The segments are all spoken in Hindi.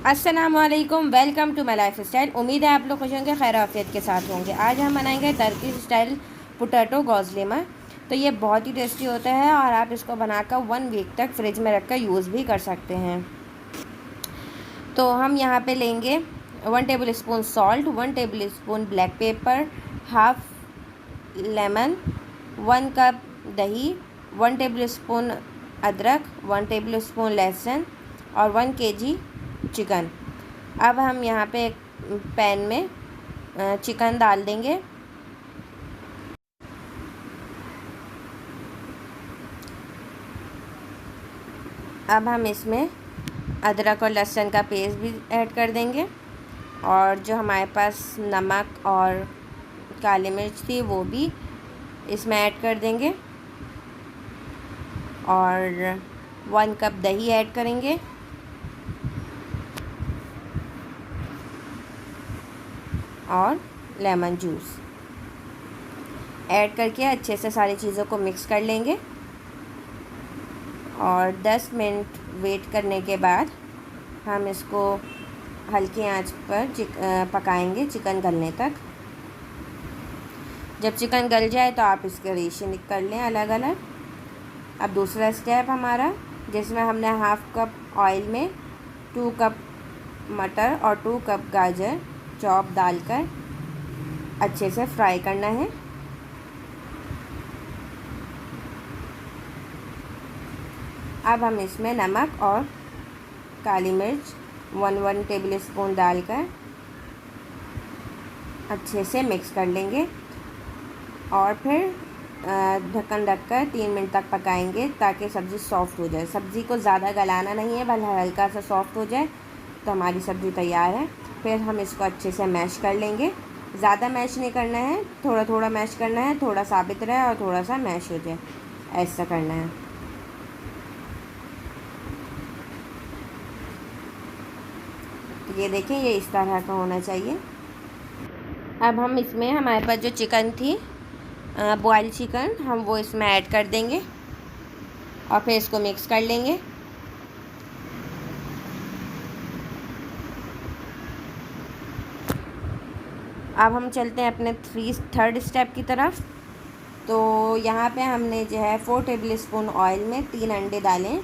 अस्सलामुअलैकुम, welcome to my lifestyle. उम्मीद है आप लोग खुश होंगे, खैर आफियत के साथ होंगे। आज हम बनाएंगे टर्की स्टाइल पोटैटो गौज़लेमा। तो ये बहुत ही टेस्टी होता है और आप इसको बनाकर 1 वीक तक फ्रिज में रखकर यूज़ भी कर सकते हैं। तो हम यहाँ पे लेंगे 1 table spoon salt, 1 table spoon black pepper, half lemon, 1 cup दही, 1 टेबल स्पून अदरक, 1 टेबल स्पून लहसुन और 1 kg चिकन। अब हम यहाँ पे एक पैन में चिकन डाल देंगे। अब हम इसमें अदरक और लहसुन का पेस्ट भी ऐड कर देंगे और जो हमारे पास नमक और काली मिर्च थी वो भी इसमें ऐड कर देंगे और 1 कप दही ऐड करेंगे और लेमन जूस ऐड करके अच्छे से सारी चीज़ों को मिक्स कर लेंगे और 10 मिनट वेट करने के बाद हम इसको हल्की आंच पर पकाएंगे चिकन गलने तक। जब चिकन गल जाए तो आप इसके रेशे कर लें अलग अलग। अब दूसरा स्टेप हमारा, जिसमें हमने हाफ कप ऑयल में 2 कप मटर और 2 कप गाजर चॉप डालकर अच्छे से फ्राई करना है। अब हम इसमें नमक और काली मिर्च 1 टेबल स्पून डालकर अच्छे से मिक्स कर लेंगे और फिर ढक्कन ढककर 3 मिनट तक पकाएंगे ताकि सब्ज़ी सॉफ़्ट हो जाए। सब्ज़ी को ज़्यादा गलाना नहीं है, बस हल्का सा सॉफ़्ट हो जाए तो हमारी सब्ज़ी तैयार है। फिर हम इसको अच्छे से मैश कर लेंगे। ज़्यादा मैश नहीं करना है, थोड़ा थोड़ा मैश करना है, थोड़ा साबित रहे और थोड़ा सा मैश हो जाए, ऐसा करना है। तो ये देखें, ये इस तरह का होना चाहिए। अब हम इसमें हमारे पास जो चिकन थी बॉयल चिकन, हम वो इसमें ऐड कर देंगे और फिर इसको मिक्स कर लेंगे। अब हम चलते हैं अपने थर्ड स्टेप की तरफ। तो यहाँ पे हमने जो है 4 टेबल स्पून ऑयल में 3 अंडे डालें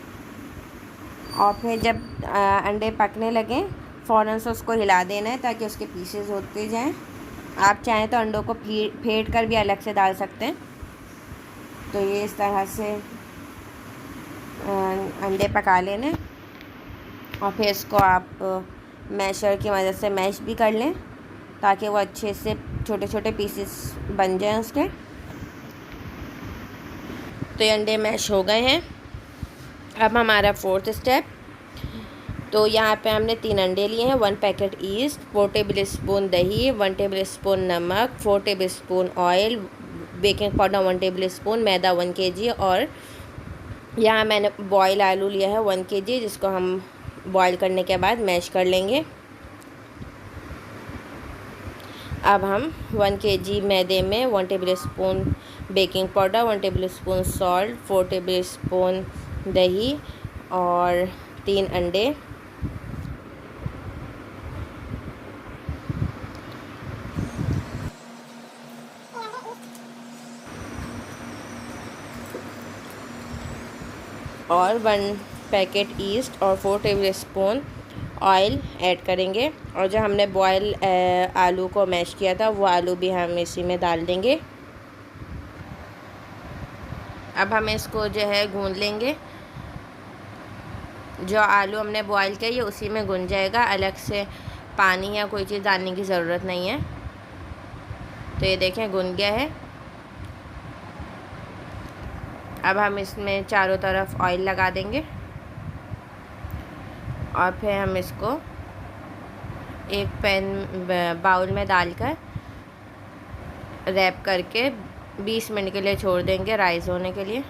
और फिर जब अंडे पकने लगें फ़ौरन से उसको हिला देना है ताकि उसके पीसेस होते जाएं। आप चाहें तो अंडों को फेंट कर भी अलग से डाल सकते हैं। तो ये इस तरह से अंडे पका लेने और फिर इसको आप मैशर की मदद से मैश भी कर लें ताकि वो अच्छे से छोटे छोटे पीसेस बन जाएं उसके। तो ये अंडे मैश हो गए हैं। अब हमारा 4th स्टेप, तो यहाँ पे हमने 3 अंडे लिए हैं, 1 पैकेट ईस्ट, 4 टेबल स्पून दही, 1 टेबल स्पून नमक, 4 tablespoon oil, baking powder 1 tablespoon, मैदा 1 kg और यहाँ मैंने बॉयल आलू लिया है 1 kg, जिसको हम बॉयल करने के बाद मैश कर लेंगे। अब हम 1 kg मैदे में 1 table spoon baking powder, 1 table spoon salt, 4 table spoon दही और 3 अंडे और 1 पैकेट ईस्ट और 4 टेबल स्पून ऑयल ऐड करेंगे और जो हमने बॉयल आलू को मैश किया था वो आलू भी हम इसी में डाल देंगे। अब हम इसको जो है गूंद लेंगे। जो आलू हमने बॉयल किया ये उसी में गूंद जाएगा, अलग से पानी या कोई चीज़ डालने की ज़रूरत नहीं है। तो ये देखें गूंद गया है। अब हम इसमें चारों तरफ ऑयल लगा देंगे और फिर हम इसको एक बाउल में डालकर रैप करके 20 मिनट के लिए छोड़ देंगे राइस होने के लिए।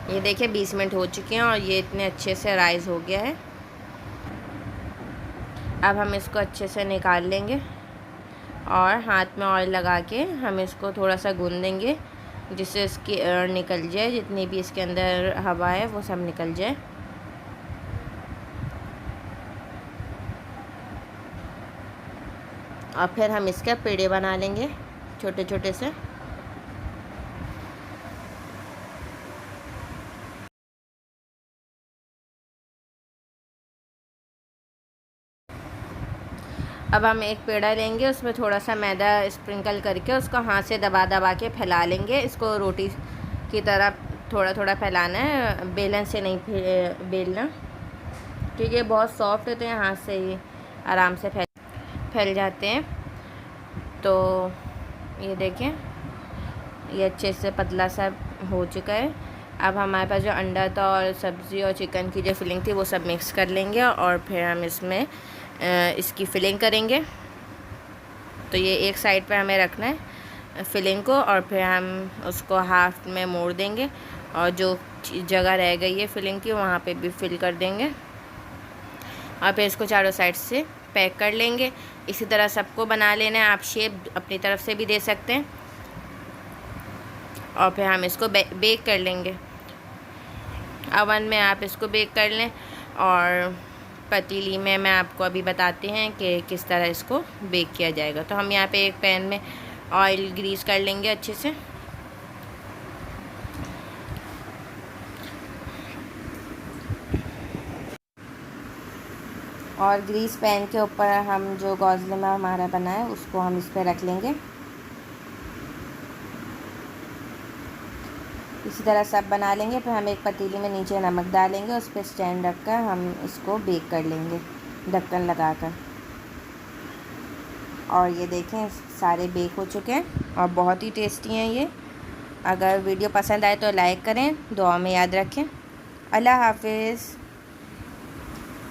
ये देखिए 20 मिनट हो चुके हैं और ये इतने अच्छे से राइस हो गया है। अब हम इसको अच्छे से निकाल लेंगे और हाथ में ऑयल लगा के हम इसको थोड़ा सा गूंदेंगे जिससे इसकी एयर निकल जाए, जितनी भी इसके अंदर हवा है वो सब निकल जाए। और फिर हम इसके पेड़े बना लेंगे छोटे छोटे से। अब हम एक पेड़ा लेंगे, उसमें थोड़ा सा मैदा स्प्रिंकल करके उसको हाथ से दबा दबा के फैला लेंगे। इसको रोटी की तरह थोड़ा थोड़ा फैलाना है, बेलन से नहीं बेलना, क्योंकि ये बहुत सॉफ्ट होते हैं, हाथ से ही आराम से फैल जाते हैं। तो ये देखें, ये अच्छे से पतला सा हो चुका है। अब हमारे पास जो अंडा था और सब्ज़ी और चिकन की जो फिलिंग थी वो सब मिक्स कर लेंगे और फिर हम इसमें इसकी फिलिंग करेंगे। तो ये एक साइड पे हमें रखना है फिलिंग को, और फिर हम उसको हाफ में मोड़ देंगे और जो जगह रह गई है फिलिंग की वहाँ पे भी फिल कर देंगे और फिर इसको चारों साइड से पैक कर लेंगे। इसी तरह सबको बना लेना है। आप शेप अपनी तरफ से भी दे सकते हैं और फिर हम इसको बेक कर लेंगे। अवन में आप इसको बेक कर लें, और पतीली में मैं आपको अभी बताते हैं कि किस तरह इसको बेक किया जाएगा। तो हम यहाँ पे एक पैन में ऑयल ग्रीस कर लेंगे अच्छे से, और ग्रीस पैन के ऊपर हम जो गौज़लेमा हमारा बना है उसको हम इस पर रख लेंगे। इसी तरह सब बना लेंगे। फिर हम एक पतीली में नीचे नमक डालेंगे, उस पर स्टैंड रखकर हम इसको बेक कर लेंगे ढक्कन लगाकर। और ये देखें सारे बेक हो चुके हैं और बहुत ही टेस्टी हैं ये। अगर वीडियो पसंद आए तो लाइक करें, दुआ में याद रखें। अल्लाह हाफिज़।